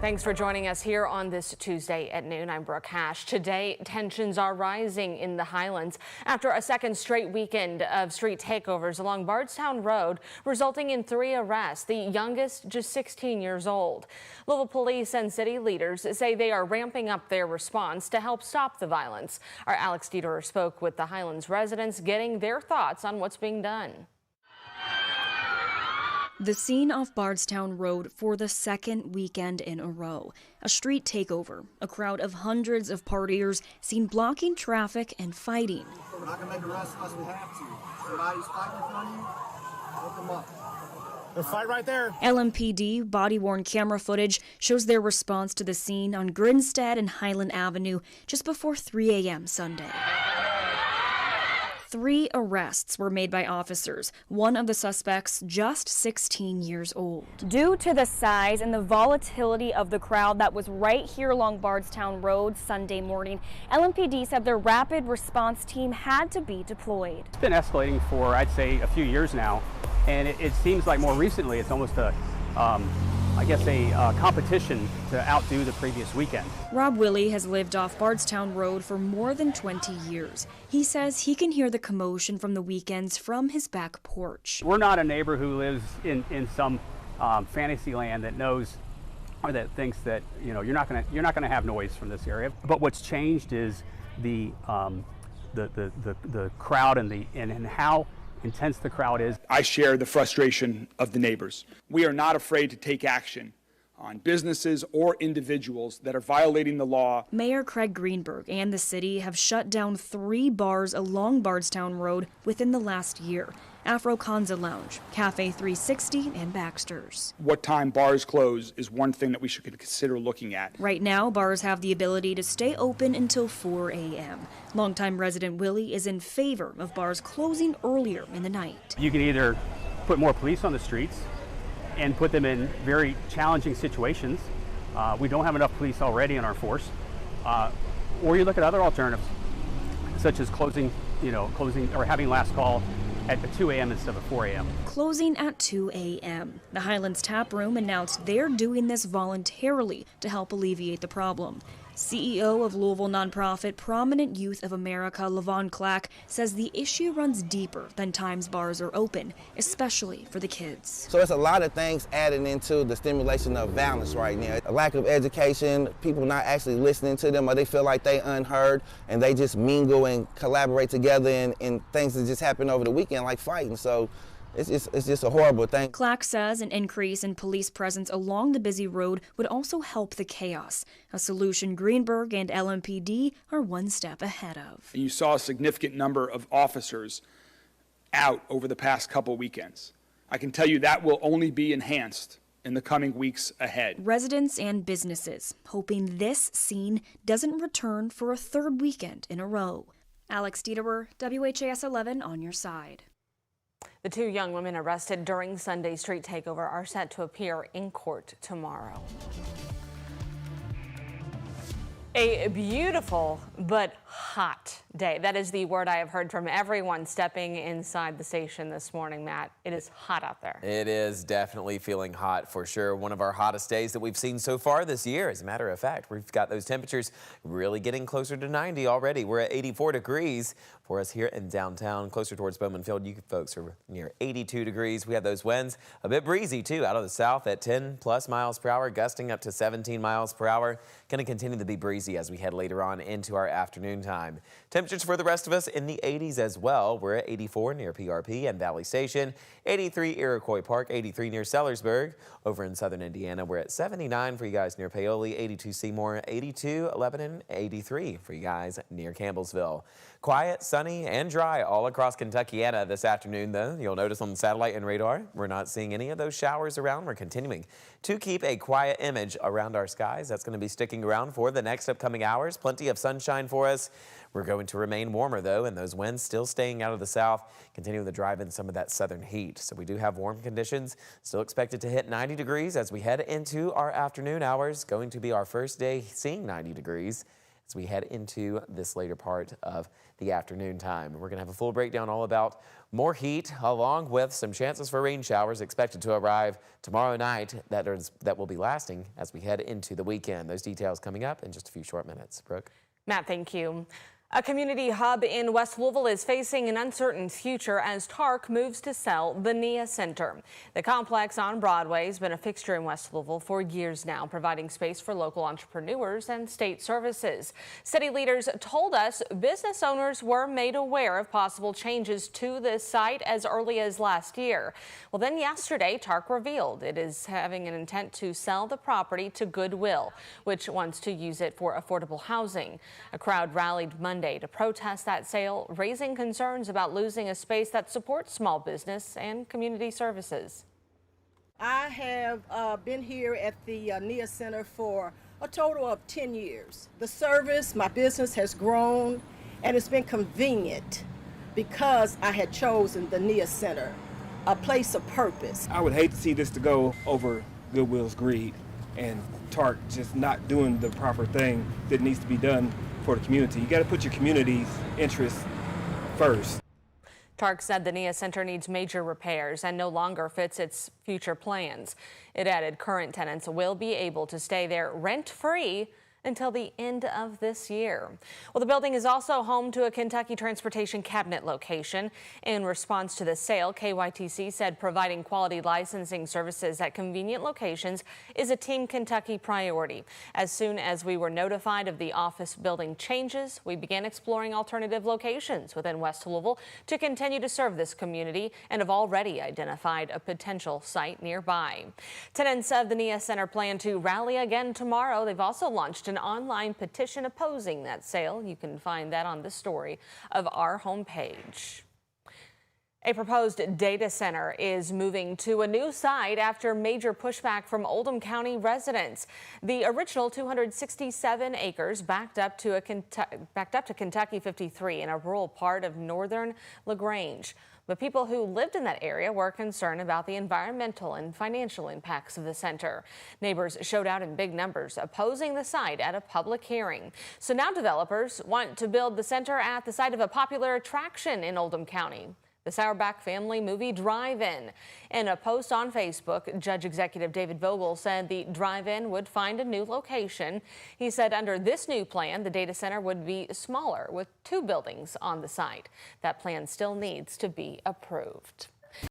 Thanks for joining us here on this Tuesday at noon. I'm Brooke Hash. Today, tensions are rising in the Highlands after a second straight weekend of street takeovers along Bardstown Road, resulting in 3 arrests, the youngest just 16 years old. Louisville police and city leaders say they are ramping up their response to help stop the violence. Our Alex Dieterer spoke with the Highlands residents, getting their thoughts on what's being done. The scene off Bardstown Road for the second weekend in a row. A street takeover. A crowd of hundreds of partiers seen blocking traffic and fighting. We're not going to make arrests unless we have to. Somebody's fighting in front of you, look them up. There's a fight right there. LMPD body-worn camera footage shows their response to the scene on Grinstead and Highland Avenue just before 3 a.m. Sunday. 3 arrests were made by officers, one of the suspects just 16 years old. Due to the size and the volatility of the crowd that was right here along Bardstown Road Sunday morning, LMPD said their rapid response team had to be deployed. It's been escalating for, I'd say, a few years now, and it seems like more recently it's almost a competition to outdo the previous weekend. Rob Willie has lived off Bardstown Road for more than 20 years. He says he can hear the commotion from the weekends from his back porch. We're not a neighbor who lives in some fantasy land that knows or that thinks that you're not gonna have noise from this area. But what's changed is the crowd and how intense the crowd is. I share the frustration of the neighbors. We are not afraid to take action on businesses or individuals that are violating the law. Mayor Craig Greenberg and the city have shut down 3 bars along Bardstown Road within the last year. Afro Kanza Lounge, Cafe 360, and Baxter's. What time bars close is one thing that we should consider looking at. Right now, bars have the ability to stay open until 4 a.m. Longtime resident Willie is in favor of bars closing earlier in the night. You can either put more police on the streets and put them in very challenging situations. We don't have enough police already in our force. Or you look at other alternatives, such as closing or having last call at 2 a.m. instead of 4 a.m. Closing at 2 a.m. The Highlands Tap Room announced they're doing this voluntarily to help alleviate the problem. CEO of Louisville nonprofit Prominent Youth of America, Levon Clack, says the issue runs deeper than times bars are open, especially for the kids. So it's a lot of things adding into the stimulation of violence right now. A lack of education, people not actually listening to them, or they feel like they unheard, and they just mingle and collaborate together and things that just happen over the weekend, like fighting. So it's just a horrible thing. Clack says an increase in police presence along the busy road would also help the chaos, a solution Greenberg and LMPD are one step ahead of. And you saw a significant number of officers out over the past couple weekends. I can tell you that will only be enhanced in the coming weeks ahead. Residents and businesses hoping this scene doesn't return for a 3rd weekend in a row. Alex Dieterer, WHAS11 on your side. The 2 young women arrested during Sunday's street takeover are set to appear in court tomorrow. A beautiful but hot day. That is the word I have heard from everyone stepping inside the station this morning, Matt. It is hot out there. It is definitely feeling hot for sure. One of our hottest days that we've seen so far this year. As a matter of fact, we've got those temperatures really getting closer to 90 already. We're at 84 degrees for us here in downtown, closer towards Bowman Field. You folks are near 82 degrees. We have those winds a bit breezy too out of the south at 10+ miles per hour, gusting up to 17 miles per hour. Going to continue to be breezy as we head later on into our afternoon time. Temperatures for the rest of us in the 80s as well. We're at 84 near PRP and Valley Station, 83 Iroquois Park, 83 near Sellersburg. Over in southern Indiana, we're at 79 for you guys near Paoli, 82 Seymour, 82 Lebanon, 83 for you guys near Campbellsville. Quiet, sunny, and dry all across Kentuckiana this afternoon, though. You'll notice on the satellite and radar, we're not seeing any of those showers around. We're continuing to keep a quiet image around our skies. That's going to be sticking around for the next upcoming hours. Plenty of sunshine for us. We're going to remain warmer, though, and those winds still staying out of the south, continuing to drive in some of that southern heat. So we do have warm conditions, still expected to hit 90 degrees as we head into our afternoon hours. Going to be our first day seeing 90 degrees. as we head into this later part of the afternoon time. We're going to have a full breakdown all about more heat, along with some chances for rain showers expected to arrive tomorrow night that will be lasting as we head into the weekend. Those details coming up in just a few short minutes. Brooke? Matt, thank you. A community hub in West Louisville is facing an uncertain future as TARC moves to sell the NIA Center. The complex on Broadway has been a fixture in West Louisville for years now, providing space for local entrepreneurs and state services. City leaders told us business owners were made aware of possible changes to this site as early as last year. Well, then yesterday, TARC revealed it is having an intent to sell the property to Goodwill, which wants to use it for affordable housing. A crowd rallied Monday to protest that sale, raising concerns about losing a space that supports small business and community services. I have been here at the NIA Center for a total of 10 years. The service, my business has grown, and it's been convenient because I had chosen the NIA Center, a place of purpose. I would hate to see this to go over Goodwill's greed and TARC just not doing the proper thing that needs to be done for the community. You got to put your community's interests first. TARC said the NIA Center needs major repairs and no longer fits its future plans. It added current tenants will be able to stay there rent-free until the end of this year. Well, the building is also home to a Kentucky Transportation Cabinet location. In response to the sale, KYTC said providing quality licensing services at convenient locations is a Team Kentucky priority. As soon as we were notified of the office building changes, we began exploring alternative locations within West Louisville to continue to serve this community and have already identified a potential site nearby. Tenants of the NIA Center plan to rally again tomorrow. They've also launched an online petition opposing that sale. You can find that on the story of our homepage. A proposed data center is moving to a new site after major pushback from Oldham County residents. The original 267 acres backed up to Kentucky 53 in a rural part of northern LaGrange. But people who lived in that area were concerned about the environmental and financial impacts of the center. Neighbors showed out in big numbers opposing the site at a public hearing. So now developers want to build the center at the site of a popular attraction in Oldham County, the Sauerbach Family Movie Drive-In. In a post on Facebook, Judge Executive David Vogel said the drive-in would find a new location. He said under this new plan, the data center would be smaller with 2 buildings on the site. That plan still needs to be approved.